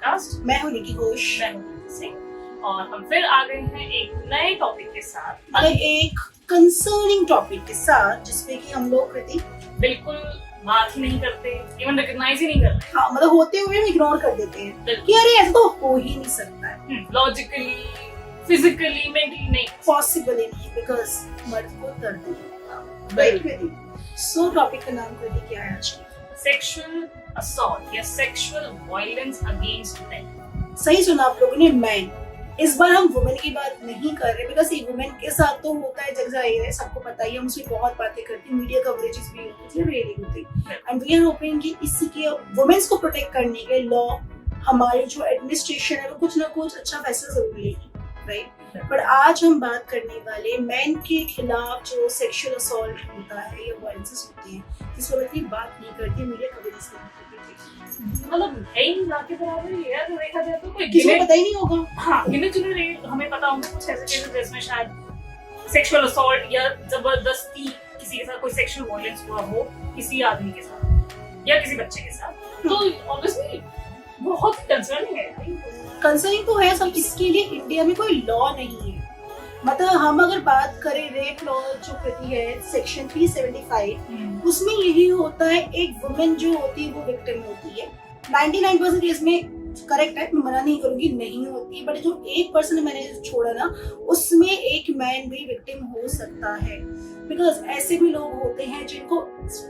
Podcast. मैं हूँ निकी घोष। मैं हूँ निकी सिंह और हम फिर आ गए हैं एक नए टॉपिक के साथ, एक कंसर्निंग टॉपिक के साथ, जिसमें कि हम लोग कृति बिल्कुल बात ही नहीं करते, इवन रिकॉग्नाइज ही नहीं करते। हाँ, मतलब होते हुए हम इग्नोर कर देते हैं कि अरे ऐसा तो हो ही नहीं सकता है, लॉजिकली, फिजिकली, मेंटली नहीं पॉसिबल ही नहीं, बिकॉज मर्द को दर्द नहीं। राइट कृति? सो टॉपिक का नाम कृति क्या है आज की? सेक्सुअल असॉल्ट या सेक्सुअल वायलेंस अगेंस्ट मेन। सही सुना आप लोगों ने, मैन। इस बार हम वुमेन की बात नहीं कर रहे, बिकॉज ये वुमेन के साथ तो होता है, जग जाहिर है, सबको पता ही है, हम उसमें बहुत बातें करते हैं, मीडिया कवरेजेस भी होती है, रेलिंग होती है, एंड वी आर होपिंग कि इसके वुमेन्स को प्रोटेक्ट करने के लॉ हमारी जो एडमिनिस्ट्रेशन है वो कुछ ना कुछ अच्छा फैसला जरूर लेगी, राइट? पर आज हम बात करने वाले मैन के खिलाफ जो सेक्सुअल असॉल्ट होता है या वायलेंसेस होते हैं, जिस पर इतनी बात नहीं करती, मीडिया कवरेज नहीं करती। मतलब है ना के बराबर ही है, तो देखा जाए तो कोई किसी को पता ही नहीं होगा। हाँ, गिने चुने हमें पता होंगे कुछ ऐसे केसेस जिसमें शायद सेक्सुअल असॉल्ट या जबरदस्ती किसी के साथ कोई सेक्सुअल वायलेंस हुआ हो, किसी आदमी के साथ या किसी बच्चे के साथ, तो ऑब्वियसली बहुत कंसर्निंग है। कंसर्निंग तो है सब, इसके लिए इंडिया में कोई लॉ नहीं है। मतलब हम अगर बात करें रेप लॉ जो कहती है सेक्शन 375, उसमें यही होता है, एक वुमेन जो होती है वो विक्टिम होती है। 99% केस में करेक्ट है, मैं मना नहीं करूंगी, नहीं होती, बट जो 1% मैंने छोड़ा ना, उसमें एक मैन भी विक्टिम हो सकता है, बिकॉज ऐसे भी लोग होते हैं जिनको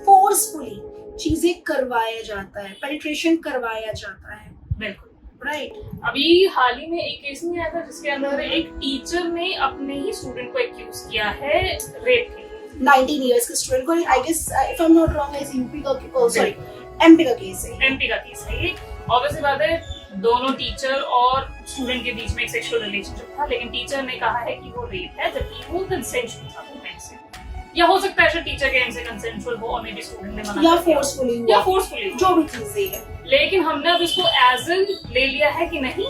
फोर्सफुली चीजें करवाया जाता है, पेनिट्रेशन करवाया जाता है। बिल्कुल राइट। अभी हाल ही में एक केस नहीं आया था जिसके अंदर एक टीचर ने अपने ही स्टूडेंट को एक्यूज किया है रेप के। 19 इयर्स के स्टूडेंट को, I guess if I am not wrong, is UP का, सॉरी एमपी का केस है। एमपी का केस है ये। ऑब्वियसली बात है, दोनों टीचर और स्टूडेंट के बीच में एक सेक्सुअल रिलेशनशिप था, लेकिन टीचर ने कहा है कि वो रेप है, जबकि वो कंसेंशुअल था वुमेन से। या हो सकता है शायद टीचर के एंड से कंसेंशुअल हो और मे बी स्टूडेंट ने मना या फोर्सफुली जो भी चीजें है। लेकिन हमने अब इसको एज ले लिया है कि नहीं,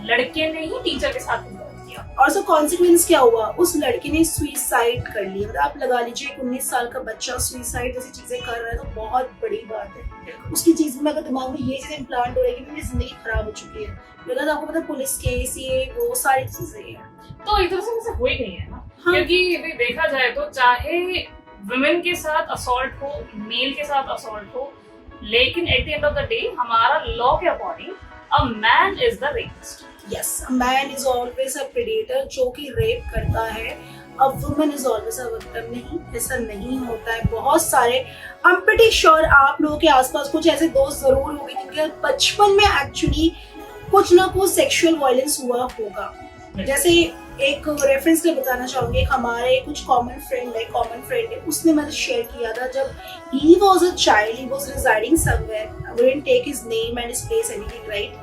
लड़के ने ही टीचर के साथ गलत किया। और सो कॉन्सिक्वेंस क्या हुआ, उस लड़के ने सुसाइड कर लिया। मतलब आप लगा लीजिए 19 साल का बच्चा सुसाइड जैसी चीजें कर रहा है, तो बहुत बड़ी बात है। उसकी चीज में अगर दिमाग में ये चीजें इम्प्लांट हो रही है कि मेरी जिंदगी खराब हो चुकी है, बिकॉज आपको पता पुलिस केस, ये वो सारी चीजें हैं, तो एक तरह से वैसे हो ही गई है ना। हाँ। क्योंकि देखा जाए तो चाहे वुमेन के साथ असॉल्ट हो, मेल के साथ असॉल्ट हो, लेकिन at the end of the day हमारा लॉ के according a man is the rapist. Yes, a man is always a predator जो कि रेप करता है। A woman is always a victim. नहीं, ऐसा नहीं होता है। बहुत सारे, आई एम प्रीटी श्योर आप लोगों के आसपास कुछ ऐसे दोस्त जरूर होंगे जिनके बचपन में एक्चुअली कुछ ना कुछ सेक्सुअल वायलेंस हुआ होगा। जैसे एक रेफरेंस के बताना चाहूंगी, हमारे कुछ कॉमन फ्रेंड है, उसने मुझे शेयर किया था, जब he was a child, he was residing somewhere, I wouldn't take his name and his place anything, right?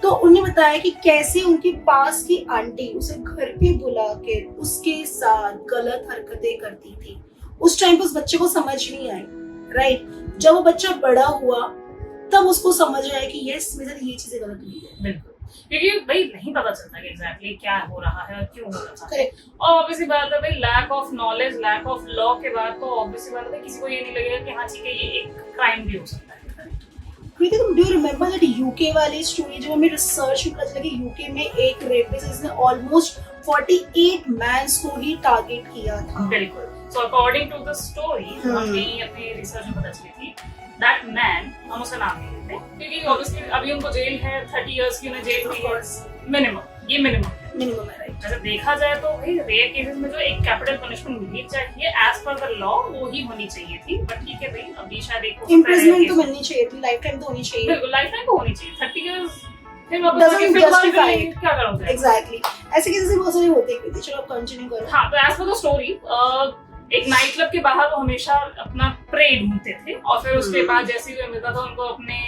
तो उन्हें बताया कि कैसे उनके पास की आंटी उसे घर पे बुला के उसके साथ गलत हरकतें करती थी। उस टाइम पर उस बच्चे को समझ नहीं आई, राइट? जब वो बच्चा बड़ा हुआ तब उसको समझ आया कि यस, मेरे साथ ये चीजें गलत हुई है। बिल्कुल, क्योंकि भाई नहीं पता चलता कि एग्जैक्टली क्या हो रहा है और क्यों हो रहा है। और ऑब्वियसली बात है भाई, lack of knowledge, lack of law के बाद तो ऑब्वियसली बात है किसी को ये नहीं लगेगा कि हाँ ठीक है, ये एक क्राइम भी हो सकता है। कृति, तुम डू रिमेंबर दैट यूके वाली स्टोरी, जब हमें रिसर्च में पता चला कि यूके में एक रेपिस्ट जिसने ऑलमोस्ट 48 मैन्स को ही टारगेट किया था। बिल्कुल। So according to the story, हमें अपनी रिसर्च में पता चली थी, दैट मैन, हम उसका नाम नहीं लेते क्योंकि ऑब्वियसली अभी उनको जेल है, 30 इयर्स की उन्हें जेल हुई है मिनिमम। ये मिनिमम है, राइट? अगर देखा जाए तो भाई रेप केसेस में जो एक कैपिटल पनिशमेंट मिलनी चाहिए एज पर द लॉ, वो ही होनी चाहिए थी। बट ठीक है भाई, अभी शायद एक इम्प्रिजनमेंट तो मिलनी चाहिए थी, लाइफ टाइम तो होनी चाहिए। बिल्कुल, लाइफ टाइम तो होनी चाहिए। 30 इयर्स फिर क्या करोगे? एग्जैक्टली, ऐसे केसेस बहुत सारे होते हैं। चलो आप कंटिन्यू करो। हाँ, तो एज पर द स्टोरी, एक नाइट क्लब के बाहर वो हमेशा अपना प्रे ढूंढते थे और फिर उसके बाद जैसे ही मिलता था उनको अपने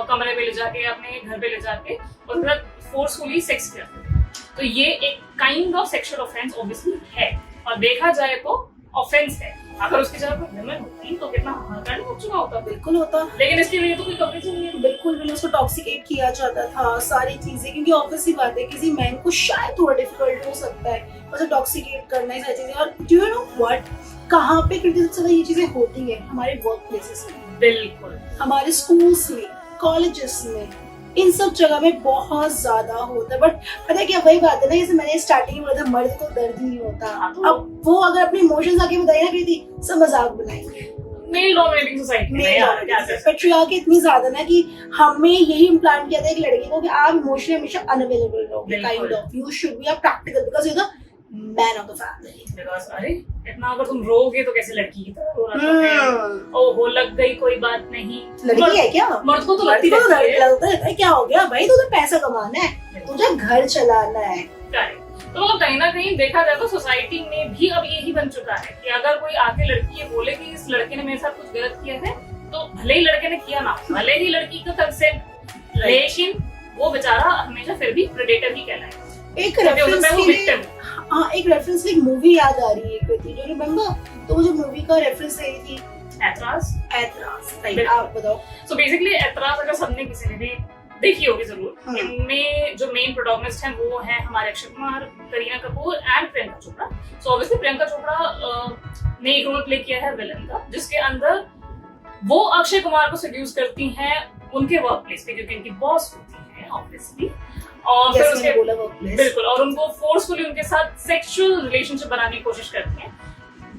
कमरे पे ले जाके, अपने घर पे ले जाके और फिर फोर्सफुली सेक्स करते थे। तो ये एक kind of sexual offence obviously है, और देखा जाए तो ऑफेंस है। अगर उसकी जगह कोई वुमेन होती तो कितना हाहाकार हो चुका होता। बिल्कुल होता, लेकिन इसके लिए तो कोई कवरेज नहीं है। बिल्कुल भी उसको टॉक्सिकेट किया जाता था, सारी चीजें, क्योंकि ऑब्वियसली बात है किसी मैन को शायद थोड़ा डिफिकल्ट हो सकता है उसे टॉक्सिकेट करना, ये सारी चीजें। और डू यू नो व्हाट, कहाँ पे सबसे ज्यादा ये चीजें होती है? हमारे वर्क प्लेसेस में, बिल्कुल, हमारे स्कूल्स में, कॉलेजेस में, इन सब जगह में बहुत ज्यादा होता है। बट पता है क्या, वही बात है ना, जैसे मैंने स्टार्टिंग में बोला था मर्द को दर्द नहीं होता। अब वो अगर अपने इमोशंस आके बताए ना कृति, सब मजाक बनाएंगे। मेल डोमिनेटिंग सोसाइटी में यार क्या कर सकते हैं। पेट्रियार्की इतनी ज्यादा ना कि हमें यही इम्प्लांट किया था एक लड़के को कि आप इमोशनली हमेशा अनअवेलेबल रहोगे, kind of you should be a practical because you the man of the family. Because अरे इतना अगर तुम रोगे तो कैसे लड़की की तरह रो रहा है, ओहो लग गई कोई बात नहीं। लड़की है क्या? मर्द को तो लगती लड़की को रहती है। लगता है क्या हो गया भाई, तुझे पैसा कमाना है, तुझे घर चलाना है। तो कहीं ना कहीं देखा जाए तो सोसाइटी में भी अब यही बन चुका है कि अगर कोई आके लड़की ये बोले कि इस लड़के ने मेरे साथ कुछ गलत किया है, तो भले ही लड़के ने किया ना, भले ही लड़की का कंसेंट, लेकिन वो बेचारा हमेशा फिर भी प्रेडेटर ही कहलाएगा। एक रेफरेंस के लिए एक रेफरेंस की मूवी याद आ रही है कृति, जो रिमेंबर, तो वो जो मूवी का रेफरेंस है थी ऐतराज। आप बताओ। सो बेसिकली ऐतराज अगर सबने किसी ने भी देखी होगी जरूर। इनमें जो मेन प्रोटोगनिस्ट हैं वो हैं हमारे Akshay Kumar, Kareena Kapoor and Priyanka Chopra. So obviously Priyanka Chopra ने एक रोल प्ले किया है विलन का, जिसके अंदर वो अक्षय कुमार को सेड्यूस करती हैं उनके वर्क प्लेस पे, क्योंकि उनकी बॉस होती है ऑब्वियसली, और फिर उसके बिल्कुल, और उनको फोर्सफुली उनके साथ सेक्सुअल रिलेशनशिप बनाने की कोशिश करती हैं।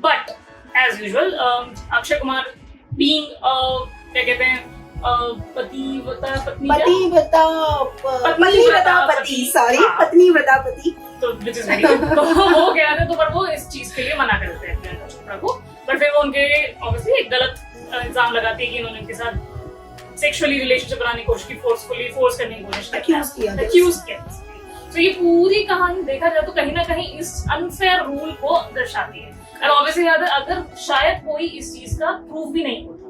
But as usual Akshay Kumar being क्या कहते हैं पतिव्रता पति, तो which is very good। तो वो कह रहे, तो पर वो इस चीज के लिए मना करते हैं प्रियंका चोपड़ा को। बट फिर वो उनके ऑब्वियसली एक गलत इल्जाम लगाती है कि इन्होंने उनके साथ सेक्सुअली रिलेशनशिप बनाने की कोशिश की, फोर्स करने की कोशिश की। तो ये पूरी कहानी देखा जाए तो कहीं ना कहीं इस अनफेयर रूल को दर्शाती है। और ऑब्वियसली अगर शायद कोई इस चीज का प्रूफ भी नहीं होता,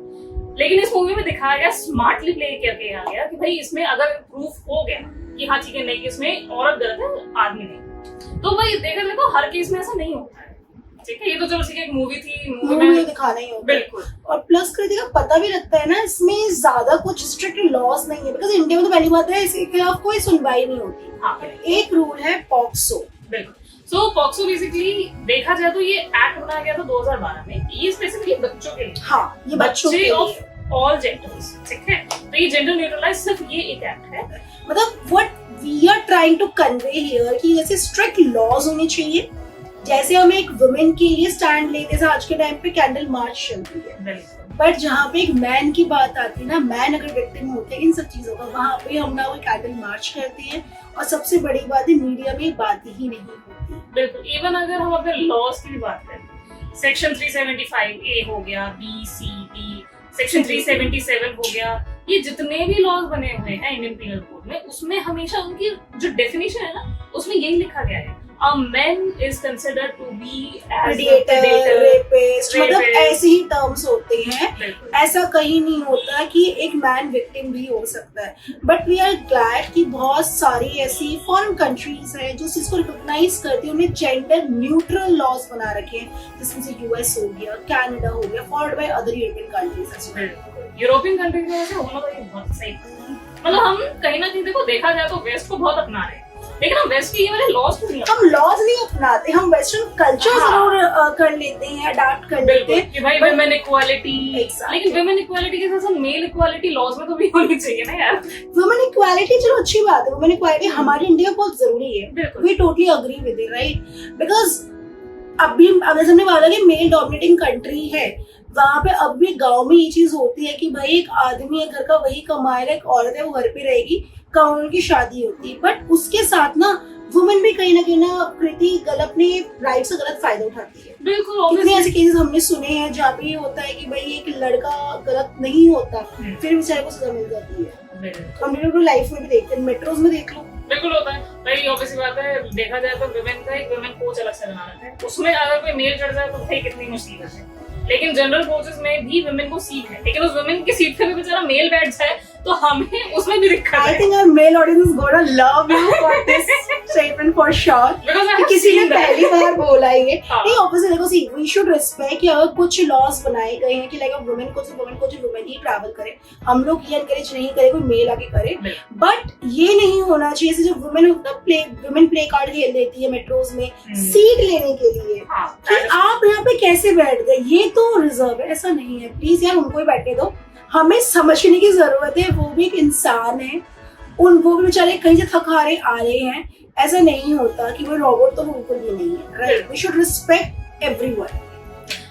लेकिन इस मूवी में दिखाया गया, स्मार्टली प्ले करके आ गया कि भाई इसमें अगर प्रूफ हो गया कि हाँ ठीक है, नहीं इसमें औरत गलत है आदमी नहीं, तो भाई देखा जाए तो हर केस में ऐसा नहीं होता है। ठीक है, ये तो चलो ठीक है, एक मूवी थी, मूवी में दिखाना ही होगा बिल्कुल। और प्लस कृति का पता भी लगता है ना, इसमें ज्यादा कुछ स्ट्रिक्ट लॉस नहीं है, बिकॉज इंडिया में तो पहली बात है इसके खिलाफ कोई सुनवाई नहीं होती। हाँ, एक रूल है पॉक्सो। बिल्कुल। सो पॉक्सो बेसिकली देखा जाए तो ये एक्ट बनाया गया था 2012 में, ये स्पेसिफिकली बच्चों के लिए। हाँ, ये बच्चों के लिए ऑफ ऑल जेंडर्स, ठीक है। तो ये जेंडर न्यूट्रलाइज सिर्फ ये एक एक्ट है। मतलब what we are trying to convey here कि जैसे स्ट्रिक्ट लॉज होने चाहिए, जैसे हम एक वुमेन के लिए स्टैंड लेते हैं, आज के टाइम पे कैंडल मार्च चलती है, बट जहाँ पे एक मैन की बात आती है ना, मैन अगर विक्टिम होते हैं इन सब चीजों का, वहाँ पे हम ना वो कैंडल मार्च करते हैं। और सबसे बड़ी बात है, मीडिया में बात ही नहीं होती। बिल्कुल। इवन अगर हम अपने लॉज की भी बात करें, सेक्शन 375A हो गया, B, C, D, सेक्शन 377 हो गया, ये जितने भी लॉज बने हुए हैं इंडियन पीनल कोड में, उसमें हमेशा उनकी जो डेफिनेशन है ना, उसमें यही लिखा गया है, a man is considered to be as a predator, rapist, मतलब ऐसे ही टर्म्स होते हैं। ऐसा कहीं नहीं होता कि एक मैन विक्टिम भी हो सकता है। बट वी आर ग्लैड कि बहुत सारी ऐसी फॉरेन कंट्रीज हैं जो इसको रिकॉग्नाइज करती है, उन्हें जेंडर न्यूट्रल लॉज बना रखे हैं, जिसमें से यूएस हो गया, कनाडा हो गया, followed by other European countries. European countries में वैसे होना तो ये बहुत सही, मतलब हम कहीं ना कहीं देखो देखा जाए तो वेस्ट को बहुत अपना रहे हैं, लेकिन हम वेस्ट के ये वाले लॉज को नहीं, हम लॉज नहीं अपनाते, हम वेस्टर्न कल्चर जरूर कर लेते हैं, अडॉप्ट कर लेते हैं कि भाई वुमेन इक्वालिटी, लेकिन वुमेन इक्वालिटी के साथ मेल इक्वालिटी लॉज में तो भी होनी चाहिए ना यार। वुमेन इक्वालिटी चलो अच्छी बात है, वुमेन इक्वालिटी हमारे इंडिया में बहुत जरूरी है, we totally agree with it, right. Because अभी हमने बोला कि मेल डोमिनेटिंग कंट्री है, वहां पे अब भी गांव में ये चीज होती है कि भाई एक आदमी है घर का, वही कमाएगा, एक औरत है वो घर पे रहेगी, काउंट की शादी होती है। बट उसके साथ ना वुमेन भी कहीं ना कृति गलत अपने राइट से गलत फायदा उठाती है। बिल्कुल, कितने ऐसे केसेस हमने सुने हैं जहाँ पे होता है कि भाई एक लड़का गलत नहीं होता, फिर बेचारे को सजा मिल जाती है। हम लोग लाइफ में भी देखते हैं, मेट्रोज में देख लो, बिल्कुल होता है भाई। ऑब्वियसली बात है, देखा जाए तो वुमेन का एक वुमेन कोच अलग से बना रखा है, उसमें अगर कोई मेल चढ़ जाए तो भाई कितनी मुसीबत है। लेकिन जनरल कोचेस में भी वुमेन को सीट है, लेकिन उस वुमेन की सीट पे भी बेचारा मेल बैठ जाए तो हमें उसमें भी दिक्कत है। I think our male audience is gonna love you for this statement for sure. Because किसी ने पहली बार बोला ये। नहीं, ऑब्वियसली देखो, सी we should respect कि अगर कुछ लॉज बनाए गए हैं कि लाइक वुमेन को वुमेन ही ट्रैवल करे, हम लोग ये एनकरेज नहीं करे कोई मेल आके करे, बट ये नहीं होना चाहिए जैसे जब वुमेन प्ले कार्ड खेल देती है मेट्रोज में सीट लेने के लिए कि आप यहाँ पे कैसे बैठ गए, ये तो रिजर्व है, ऐसा नहीं है। प्लीज यार उनको ही बैठने दो, हमें समझने की जरूरत है, वो भी एक इंसान है, उनको भी बेचारे कहीं से थक हारे आ रहे हैं, ऐसा नहीं होता कि वो रोबोट तो बिल्कुल भी नहीं है, right? We should respect everyone.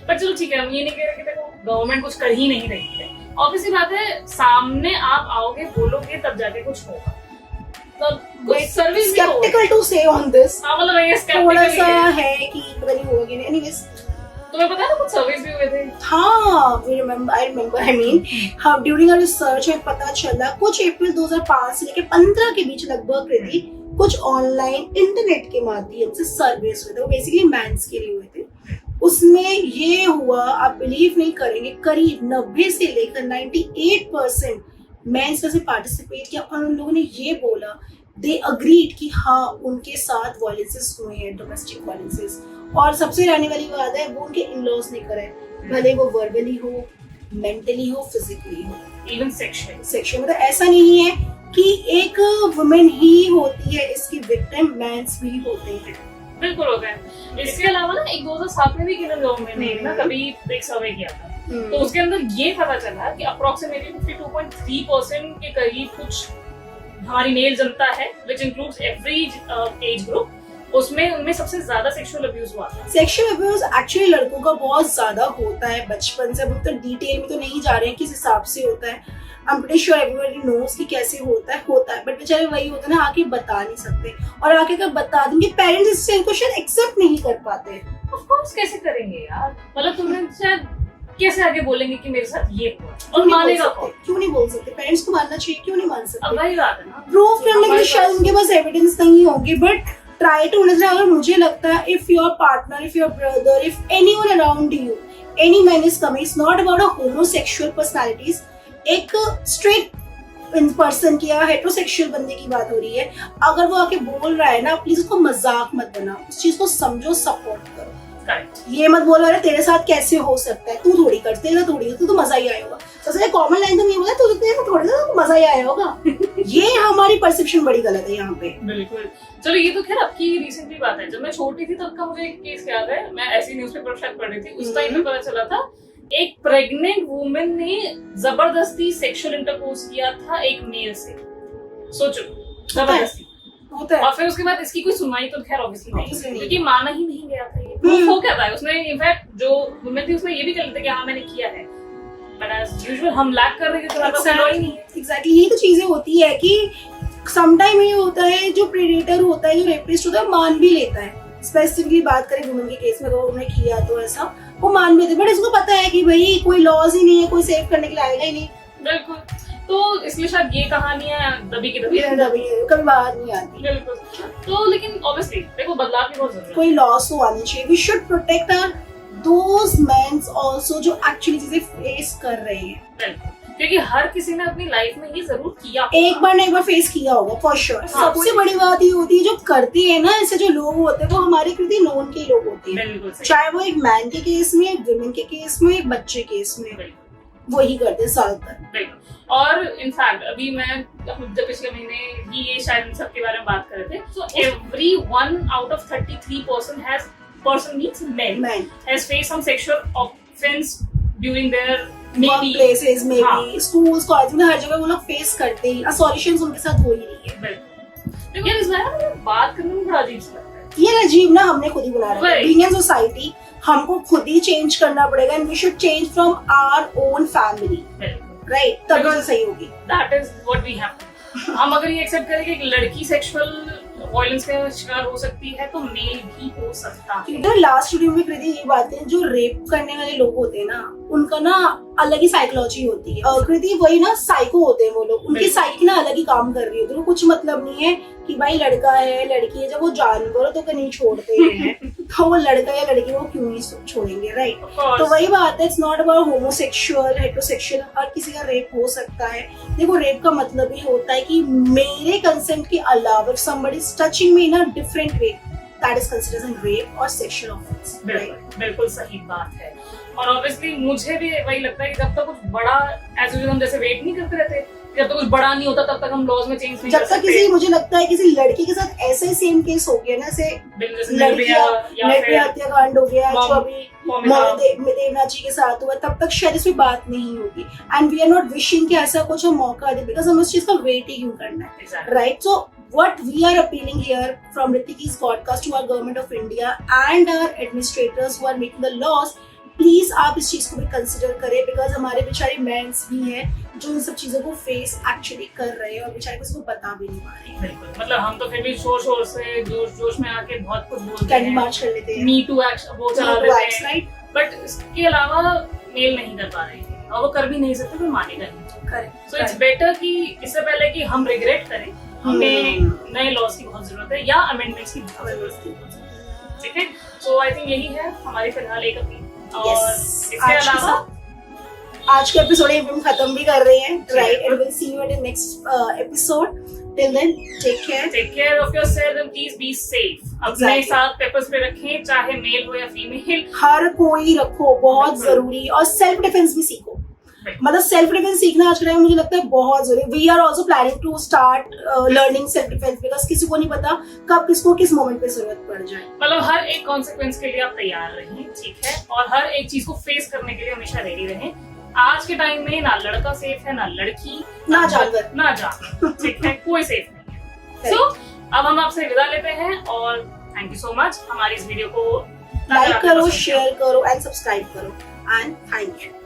पर चलो ठीक है, हम ये नहीं कह रहे कि देखो गवर्नमेंट कुछ कर ही नहीं रही है, ऑब्वियसली बात है, सामने आप आओगे बोलोगे तब जाके कुछ होगा, तब सर्विस स्केप्टिकल टू से ऑन दिस, हाँ मतलब ये थोड़ा सा skeptical है कि पता नहीं होगा कि नहीं। एनीवेज, तुम्हें पता है ना कुछ सर्विस भी हुए थे? हाँ, आई मीन हाँ, ड्यूरिंग आवर रिसर्च में पता चला कुछ अप्रैल 2005 से लेकर 15 के बीच लगभग कृति कुछ ऑनलाइन इंटरनेट के माध्यम से सर्वेस हुए थे, वो बेसिकली मैंस के लिए हुए थे। उसमें ये हुआ, आप बिलीव नहीं करेंगे, करीब 90 से लेकर 98% मेंस से पार्टिसिपेट किया और उन लोगों ने ये बोला, दे अग्रीड कि हाँ उनके साथ वायलेंसेस हुए हैं, डोमेस्टिक वायलेंसेस। और सबसे रहने वाली बात है, वो उनके इन-लॉज ने करे, भले वो वर्बली हो, मेंटली हो, फिजिकली हो, इवन सेक्सुअल। मतलब ऐसा नहीं है कि एक वुमेन ही होती है इसकी विक्टिम, मेंस भी होते हैं, बिल्कुल होता है। इसके अलावा ना एक 2007 में भी केंद्र गवर्नमेंट ने ना कभी एक सर्वे किया था, तो उसके अंदर ये पता चला कि अप्रोक्सीमेटली 52.3% के करीब कुछ हमारी मेल जनता है, which includes every age group, उसमें उनमें सबसे ज्यादा सेक्सुअल अब्यूज हुआ था। सेक्सुअल अब्यूज एक्चुअली लड़कों का बहुत ज्यादा होता है बचपन से, हम तो डिटेल में तो नहीं जा रहे हैं किस हिसाब से होता है, I am pretty sure everybody knows कि कैसे होता है, बट बेचारे वही होता है ना, आके बता नहीं सकते, और आके अगर बता देंगे पेरेंट्स इससे इनको शायद एक्सेप्ट नहीं कर पाते। ऑफ कोर्स कैसे करेंगे यार, मतलब तुमने शायद कैसे आगे बोलेंगे कि मेरे साथ ये हुआ, और मानेगा कौन? क्यों नहीं बोल सकते? पेरेंट्स को मानना चाहिए, क्यों नहीं मान सकते? अब वही बात है ना, प्रूव करने के लिए शायद उनके पास एविडेंस नहीं होगी, बट ट्राई टू अंडरस्टैंड। अगर मुझे लगता है if your partner, if your brother, if anyone around you, any man is coming, it's not about a homosexual personalities, एक स्ट्रेट पर्सन की या हेटेरोसेक्सुअल बंदे की बात हो रही है, अगर वो आके बोल रहा है ना, प्लीज उसको मजाक मत बनाओ, उस चीज को समझो, सपोर्ट करो। ये मत बोलो अरे तेरे साथ कैसे हो सकता है, तू थोड़ी कर देगा, थोड़ी तो मजा ही आया होगा। सबसे कॉमन लाइन तो नहीं बोला तू थोड़ी तो मजा ही आया होगा। ये हमारी परसेप्शन बड़ी गलत है यहाँ पे। बिल्कुल। चलो ये तो खैर अब की रिसेंटली बात है, जब मैं छोटी थी तब का मुझे एक केस याद है, मैं ऐसी न्यूज़पेपर शायद पढ़ रही थी, उस टाइम पे पता चला था एक प्रेग्नेंट वुमेन ने जबरदस्ती सेक्सुअल इंटरकोर्स किया था एक मेल से, सोचो, जबरदस्ती होता है। और फिर उसके बाद इसकी कोई सुनवाई तो खैर ऑब्वियसली नहीं, क्योंकि माना ही नहीं गया था। ये हम्म। हो क्या था, उसने इनफैक्ट जो वुमेन थी उसने ये भी कर लिया था कि हाँ मैंने किया है, बट एज यूजुअल हम लैक कर रहे थे, तो हमारा ही नहीं है। एग्जैक्टली, यही तो चीजें होती है कि समटाइम ये होता है, जो प्रेडेटर होता है, जो रेपिस्ट होता है, मान भी लेता है। स्पेसिफिकली बात करें वुमेन के केस में, अगर उन्होंने किया तो ऐसा वो मान भी लेते, बट इसको पता है कि भाई कोई लॉज ही नहीं है, कोई सेव करने के लिए आएगा ही नहीं। बिल्कुल, तो इसलिए शायद ये कहानियां दबी की दबी रह कभी कभी बात नहीं आती। बिल्कुल। तो लेकिन ऑब्वियसली देखो बदलाव की बहुत जरूरत है, कोई लॉस तो आनी चाहिए। We should protect our those mens also जो एक्चुअली चीजें फेस कर रहे हैं, बिल्कुल, क्योंकि हर किसी ने अपनी लाइफ में ये जरूर किया, एक बार ना एक बार फेस किया होगा फॉर श्योर। सबसे बड़ी बात ये होती है जो करते हैं ना, ऐसे जो लोग होते हैं वो हमारे प्रति नॉन के लोग होते हैं, बिल्कुल, चाहे वो एक मैन के केस में, एक वुमेन के केस में, एक बच्चे के केस में, वही करते हैं ज्यादातर। और इनफैक्ट अभी मैं जब पिछले महीने ही ये शायद इन सब के बारे में बात कर रहे थे, so everyone out of 33% means men has faced some sexual offense during their maybe workplaces, maybe schools, colleges में हर जगह वो लोग फेस करते हैं, सॉल्यूशंस उनके साथ हो ही रही है। बिल्कुल, लेकिन इस बारे में बात करने में बड़ा अजीब सा लगता है। ये अजीब ना हमने खुद ही बना रखा है, बीइंग इन सोसाइटी हमको खुद ही चेंज करना पड़ेगा, and we should change from our own family, right? तभी सही होगी। That is what we have. हम अगर ये एक्सेप्ट करें कि एक लड़की सेक्सुअल वायलेंस का शिकार हो सकती है, तो मेल भी हो सकता है। इधर लास्ट वीडियो में कृति ये बात है, जो रेप करने वाले लोग होते हैं ना, उनका ना अलग ही साइकोलॉजी होती है। और कृति वही ना साइको होते हैं वो लोग, उनकी साइकी ना अलग ही काम कर रही होती है। उनको कुछ मतलब नहीं है कि भाई लड़का है लड़की है, जब वो जानवर तो नहीं छोड़ते हैं तो वो लड़का या लड़की को क्यों नहीं छोड़ेंगे, राइट? तो वही बात है, it's not about homosexual, heterosexual, हर किसी का रेप हो सकता है। देखो रेप का मतलब ही होता है कि मेरे कंसेंट के अलावा somebody is touching me in a different way, that is considered as rape or sexual offense, right? बिल्कुल सही बात है। और ऑब्वियसली मुझे भी वही लगता है कि जब तक कुछ बड़ा एज यूजुअल हम जैसे वेट नहीं करते रहते, जब तक कुछ बड़ा नहीं होता तब तक हम लॉज में चेंज नहीं जब कर तक सकते। किसी, मुझे लगता है किसी लड़की के साथ ऐसा ही सेम केस हो गया ना, जैसे जैसे लड़कियां या निर्भया फिर हत्याकांड हो गया जो अभी मौमिता। देवनाथ जी के साथ हुआ, तब तक शायद इस पे बात नहीं होगी। And we are not wishing कि ऐसा कुछ हम मौका दे, बिकॉज हमें उस चीज का वेट ही क्यों करना है, Exactly. right? So what we are appealing here from Ritiki's podcast to our government of India and our administrators who are making the laws, please आप इस चीज को भी कंसिडर करें, बिकॉज हमारे बेचारे मेंस भी हैं जो इन सब चीजों को फेस एक्चुअली कर रहे हैं और बेचारे किसी को बता भी नहीं पा रहे हैं। बिल्कुल, मतलब हम तो फिर भी शोर शोर से जोश में आके बहुत कुछ बोलते कैंडी हैं, मार्च कर लेते हैं, मी टू एक्शन वो चला Me too देते acts, हैं, right? बट इसके अलावा मेल नहीं कर पा रहे हैं और वो कर भी नहीं सकते, फिर मानेगा नहीं। Correct, so it's correct. Better कि इससे पहले कि हम रिग्रेट करें, हमें नए लॉज की बहुत जरूरत है या अमेंडमेंट्स की बहुत जरूरत है, ठीक है। सो आई थिंक यही है हमारी फिलहाल एक अपील। और Yes. इसके अलावा आज के एपिसोड हम खत्म भी कर रहे हैं, right? And will see you in the next episode. Till then take care of yourself and please be safe. अपने Exactly. साथ पेपर स्प्रे रखें, चाहे मेल हो या फीमेल। हर कोई रखो, बहुत बिल्कुल। जरूरी। और सेल्फ डिफेंस भी सीखो, मतलब सेल्फ डिफेंस सीखना आज के टाइम में मुझे लगता है बहुत जरूरी। We are also planning to start learning self defence, because किसी को नहीं पता कब किसको किस मोमेंट पे जरूरत पड़ जाए। मतलब हर एक कॉन्सिक्वेंस के लिए आप तैयार रहें, ठीक है, और हर एक चीज को फेस करने के लिए हमेशा रेडी रहें। आज के टाइम में ना लड़का सेफ है, ना लड़की, ना जानवर, ना जानवर, ठीक है, कोई सेफ नहीं है। सो अब हम आपसे विदा लेते हैं और थैंक यू सो मच हमारी इस वीडियो को लाइक करो, शेयर करो एंड सब्सक्राइब करो, एंड थैंक यू।